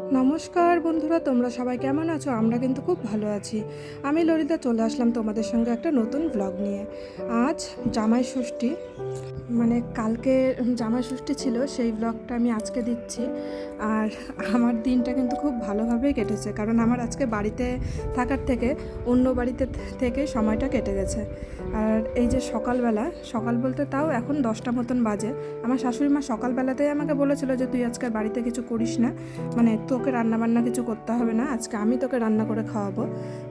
নমস্কার বন্ধুরা, তোমরা সবাই কেমন আছো? আমরা কিন্তু খুব ভালো আছি। আমি ললিতা চলে আসলাম তোমাদের সঙ্গে একটা নতুন ব্লগ নিয়ে। আজ জামাই ষষ্ঠী, মানে কালকে জামাই ষষ্ঠী ছিল, সেই ব্লগটা আমি আজকে দিচ্ছি। আর আমার দিনটা কিন্তু খুব ভালোভাবেই কেটেছে, কারণ আমার আজকে বাড়িতে থাকার থেকে অন্য বাড়িতে থেকে সময়টা কেটে গেছে। আর এই যে সকাল বলতে তাও এখন 10টা মতন বাজে। আমার শাশুড়ি মা সকালবেলাতেই আমাকে বলেছিল যে তুই আজকে বাড়িতে কিছু করিস না, মানে তোকে রান্নাবান্না কিছু করতে হবে না, আজকে আমি তোকে রান্না করে খাওয়াবো।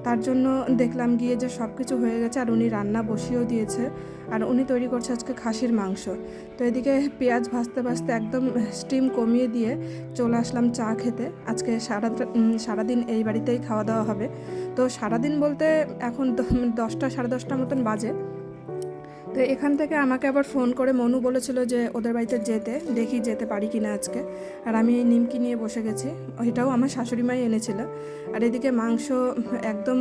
তার জন্য দেখলাম গিয়ে যে সব কিছু হয়ে গেছে, আর উনি রান্না বসিয়েও দিয়েছে। আর উনি তৈরি করছে আজকে খাসির মাংস। তো এদিকে পেঁয়াজ ভাজতে ভাজতে একদম স্টিম কমিয়ে দিয়ে চলে আসলাম চা খেতে। আজকে সারাদিন এই বাড়িতেই খাওয়া দাওয়া হবে। তো সারাদিন বলতে এখন 10টা সাড়ে 10টা মতন বাজে। তো এখান থেকে আমাকে আবার ফোন করে মনু বলেছিল যে ওদের বাড়িতে দেখি যেতে পারি কিনা আজকে। আর আমি এই নিমকি নিয়ে বসে গেছি, ওইটাও আমার শাশুড়ি মাই এনেছিল। আর এদিকে মাংস একদম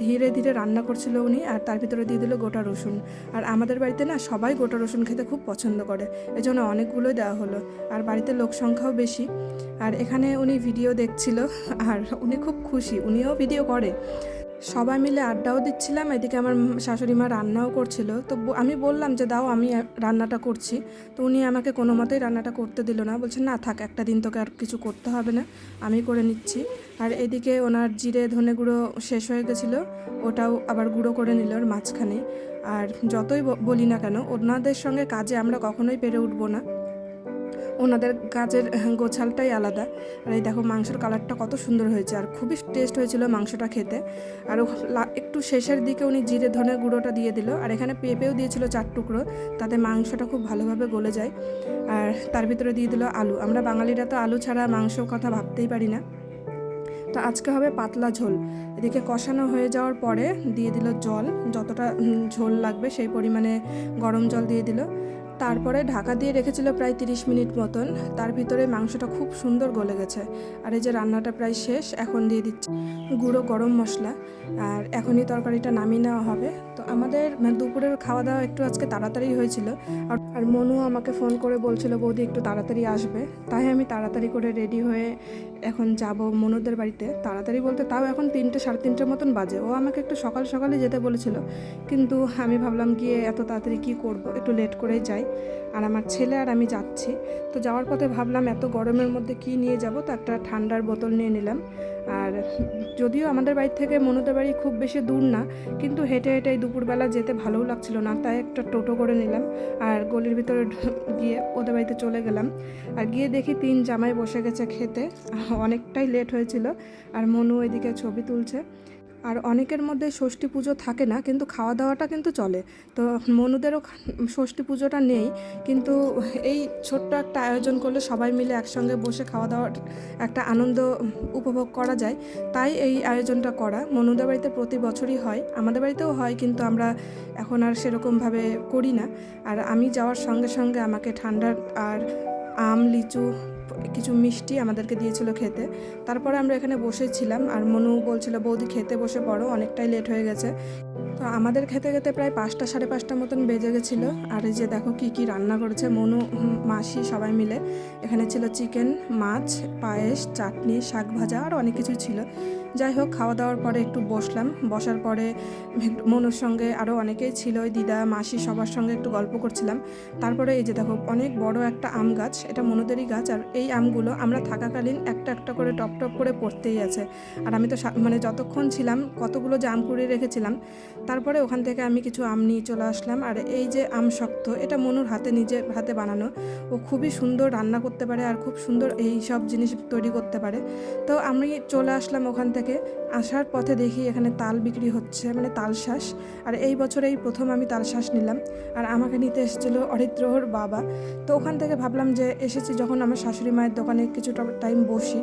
ধীরে ধীরে রান্না করছিল উনি, আর তার ভিতরে দিয়ে দিল গোটা রসুন। আর আমাদের বাড়িতে না সবাই গোটা রসুন খেতে খুব পছন্দ করে, এজন্য অনেকগুলোই দেওয়া হলো। আর বাড়িতে লোক সংখ্যাও বেশি। আর এখানে উনি ভিডিও দেখছিল, আর উনি খুব খুশি, উনিও ভিডিও করে। সবাই মিলে আড্ডাও দিচ্ছিলাম, এদিকে আমার শাশুড়ি মা রান্নাও করছিল। তো আমি বললাম যে দাও আমি রান্নাটা করছি। তো উনি আমাকে কোনো মতেই রান্নাটা করতে দিল না, বলছেন না থাক, একটা দিন তোকে আর কিছু করতে হবে না, আমি করে নিচ্ছি। আর এদিকে ওনার জিরে ধনে গুঁড়ো শেষ হয়ে গেছিলো, ওটাও আবার গুঁড়ো করে নিল ওর মাঝখানে। আর যতই বলি না কেন, ওনাদের সঙ্গে কাজে আমরা কখনোই পেরে উঠবো না, ওনাদের কাজের গোছালটাই আলাদা। আর এই দেখো মাংসের কালারটা কত সুন্দর হয়েছে, আর খুবই টেস্ট হয়েছিল মাংসটা খেতে। আর একটু শেষের দিকে উনি জিরে ধনে গুঁড়োটা দিয়ে দিল, আর এখানে পেঁপেও দিয়েছিল 4 টুকরো, তাতে মাংসটা খুব ভালোভাবে গলে যায়। আর তার ভিতরে দিয়ে দিল আলু। আমরা বাঙালিরা তো আলু ছাড়া মাংসর কথা ভাবতেই পারি না। তো আজকে হবে পাতলা ঝোল। এদিকে কষানো হয়ে যাওয়ার পরে দিয়ে দিল জল, যতটা ঝোল লাগবে সেই পরিমাণে গরম জল দিয়ে দিল। তারপরে ঢাকা দিয়ে রেখেছিল প্রায় 30 মিনিট মতন, তার ভিতরে মাংসটা খুব সুন্দর গলে গেছে। আর এই যে রান্নাটা প্রায় শেষ, এখন দিয়ে দিচ্ছে গুঁড়ো গরম মশলা। আর এখনই তরকারিটা নামিয়ে নেওয়া হবে। তো আমাদের দুপুরের খাওয়া দাওয়া একটু আজকে তাড়াতাড়ি হয়েছিল। আর মনু আমাকে ফোন করে বলছিল বৌদি একটু তাড়াতাড়ি আসবে, তাই আমি তাড়াতাড়ি করে রেডি হয়ে এখন যাব মনুদের বাড়িতে। তাড়াতাড়ি বলতে তাও এখন 3টে সাড়ে 3টে মতন বাজে। ও আমাকে একটু সকালে যেতে বলেছিল, কিন্তু আমি ভাবলাম গিয়ে এত তাড়াতাড়ি কী করব, একটু লেট করেই যাই। আর আমার ছেলে আর আমি যাচ্ছি। তো যাওয়ার পথে ভাবলাম এত গরমের মধ্যে কি নিয়ে যাব, তো একটা ঠান্ডার বোতল নিয়ে নিলাম। আর যদিও আমাদের বাড়ি থেকে মনুদের বাড়ি খুব বেশি দূর না, কিন্তু হেঁটে হেঁটে দুপুরবেলা যেতে ভালোও লাগছিল না, তাই একটা টোটো করে নিলাম। আর গলির ভিতরে গিয়ে ওদের বাড়িতে চলে গেলাম। আর গিয়ে দেখি 3 জামাই বসে গেছে খেতে, অনেকটাই লেট হয়েছিল। আর মনু এদিকে ছবি তুলছে। আর অনেকের মধ্যে ষষ্ঠী পুজো থাকে না, কিন্তু খাওয়া দাওয়াটা কিন্তু চলে। তো মনুদেরও ষষ্ঠী পুজোটা নেই, কিন্তু এই ছোট্ট একটা আয়োজন করলে সবাই মিলে একসঙ্গে বসে খাওয়া দাওয়ার একটা আনন্দ উপভোগ করা যায়, তাই এই আয়োজনটা করা। মনুদের বাড়িতে প্রতি বছরই হয়, আমাদের বাড়িতেও হয়, কিন্তু আমরা এখন আর সেরকমভাবে করি না। আর আমি যাওয়ার সঙ্গে সঙ্গে আমাকে ঠান্ডার আর আম লিচু কিছু মিষ্টি আমাদেরকে দিয়েছিল খেতে। তারপরে আমরা এখানে বসেছিলাম, আর মনু বলছিল বৌদি খেতে বসে পড়ো, অনেকটাই লেট হয়ে গেছে। তো আমাদের খেতে খেতে প্রায় 5টা সাড়ে 5টা মতন বেজে গেছিলো। আর এই যে দেখো কি কি রান্না করেছে মনু মাসি সবাই মিলে। এখানে ছিল চিকেন, মাছ, পায়েস, চাটনি, শাক ভাজা, আর অনেক কিছু ছিল। যাই হোক, খাওয়া দাওয়ার পরে একটু বসলাম। বসার পরে মনুর সঙ্গে আরও অনেকেই ছিল, ওই দিদা মাসি সবার সঙ্গে একটু গল্প করছিলাম। তারপরে এই যে দেখো অনেক বড় একটা আম গাছ, এটা মনুদেরই গাছ। আর এই আমগুলো আমরা থাকাকালীন একটা একটা করে টপ টপ করে পড়তেই আছে। আর আমি তো মানে যতক্ষণ ছিলাম কতগুলো যে আম কুড়িয়ে রেখেছিলাম। তারপরে ওখান থেকে আমি কিছু আম নিয়ে চলে আসলাম। আর এই যে আম শক্ত, এটা মনুর নিজের হাতে বানানো। ও খুবই সুন্দর রান্না করতে পারে, আর খুব সুন্দর এই সব জিনিস তৈরি করতে পারে। তো আমি চলে আসলাম ওখান থেকে। আসার পথে দেখি এখানে তাল বিক্রি হচ্ছে, মানে তালশাঁস। আর এই বছর এই প্রথম আমি তালশাঁস নিলাম। আর আমাকে নিতে এসেছিল অরিত্রহর বাবা। তো ওখান থেকে ভাবলাম যে এসেছি যখন আমার শাশুড়ি মায়ের দোকানে কিছুটা টাইম বসি।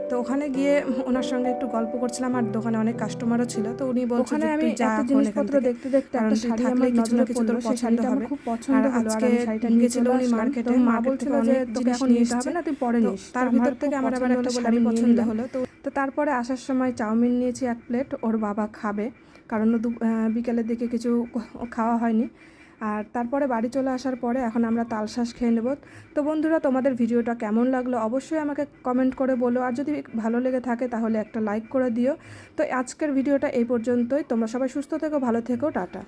তো ওখানে গিয়ে ওনার সঙ্গে একটু গল্প করছিলাম, আর দোকানে অনেক কাস্টমারও ছিল। তো উনি বলছেন যে তুই যা, জিনিসপত্র দেখতে দেখতে একটা শাড়ি আমার নজরে পড়লো, সেই শাড়িটা আমার খুব পছন্দ হলো। আর আমি শাড়িটা নিয়ে গেছিল উনি মার্কেটে। মা বলছিল যে তোকে এখন নিতে হবে না, তুই পরে নিস। তার ভিতর থেকে আমার আবার একটা শাড়ি পছন্দ হলো। তো তারপরে আসার সময় চাউমিন নিয়েছি 1 প্লেট, ওর বাবা খাবে, কারণ বিকেলের দিকে কিছু খাওয়া হয়নি। আর তারপরে বাড়ি চলে আসার পরে এখন আমরা তালশাঁস খেয়ে নেব। তো বন্ধুরা, তোমাদের ভিডিওটা কেমন লাগলো অবশ্যই আমাকে কমেন্ট করে বলো, আর যদি ভালো লেগে থাকে তাহলে একটা লাইক করে দিও। তো আজকের ভিডিওটা এই পর্যন্তই। তোমরা সবাই সুস্থ থেকো, ভালো থেকো, টাটা।